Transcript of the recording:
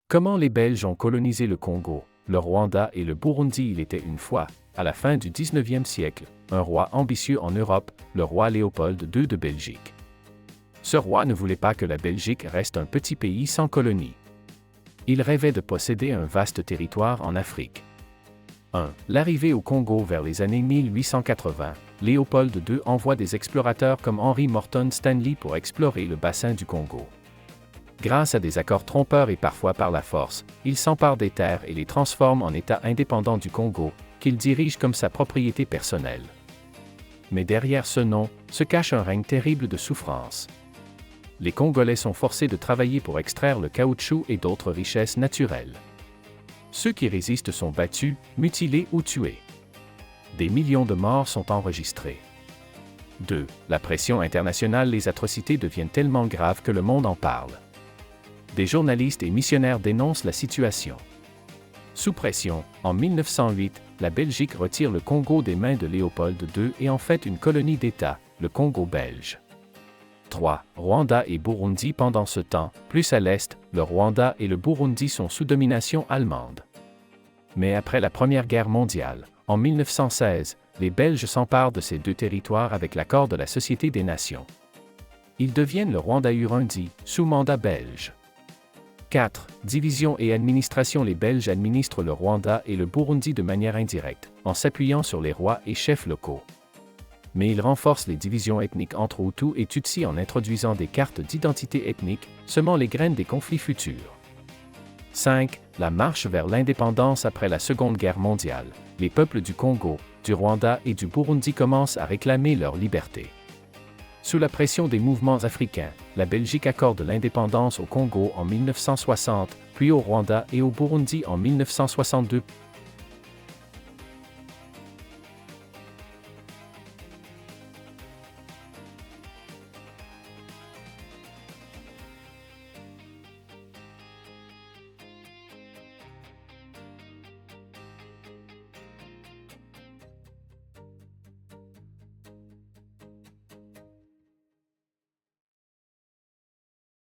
Comment les Belges ont colonisé le Congo, le Rwanda et le Burundi? Il était une fois, à la fin du 19e siècle, un roi ambitieux en Europe, le roi Léopold II de Belgique. Ce roi ne voulait pas que la Belgique reste un petit pays sans colonie. Il rêvait de posséder un vaste territoire en Afrique. 1. L'arrivée au Congo vers les années 1880, Léopold II envoie des explorateurs comme Henry Morton Stanley pour explorer le bassin du Congo. Grâce à des accords trompeurs et parfois par la force, il s'empare des terres et les transforme en État indépendant du Congo, qu'il dirige comme sa propriété personnelle. Mais derrière ce nom, se cache un règne terrible de souffrance. Les Congolais sont forcés de travailler pour extraire le caoutchouc et d'autres richesses naturelles. Ceux qui résistent sont battus, mutilés ou tués. Des millions de morts sont enregistrés. 2. La pression internationale. Les atrocités deviennent tellement graves que le monde en parle. Des journalistes et missionnaires dénoncent la situation. Sous pression, en 1908, la Belgique retire le Congo des mains de Léopold II et en fait une colonie d'État, le Congo belge. 3. Rwanda et Burundi. Pendant ce temps, plus à l'est, le Rwanda et le Burundi sont sous domination allemande. Mais après la Première Guerre mondiale, en 1916, les Belges s'emparent de ces deux territoires avec l'accord de la Société des Nations. Ils deviennent le Rwanda-Urundi, sous mandat belge. 4. Division et administration. Les Belges administrent le Rwanda et le Burundi de manière indirecte, en s'appuyant sur les rois et chefs locaux. Mais ils renforcent les divisions ethniques entre Hutus et Tutsis en introduisant des cartes d'identité ethnique, semant les graines des conflits futurs. 5. La marche vers l'indépendance. Après la Seconde Guerre mondiale, les peuples du Congo, du Rwanda et du Burundi commencent à réclamer leur liberté. Sous la pression des mouvements africains, la Belgique accorde l'indépendance au Congo en 1960, puis au Rwanda et au Burundi en 1962.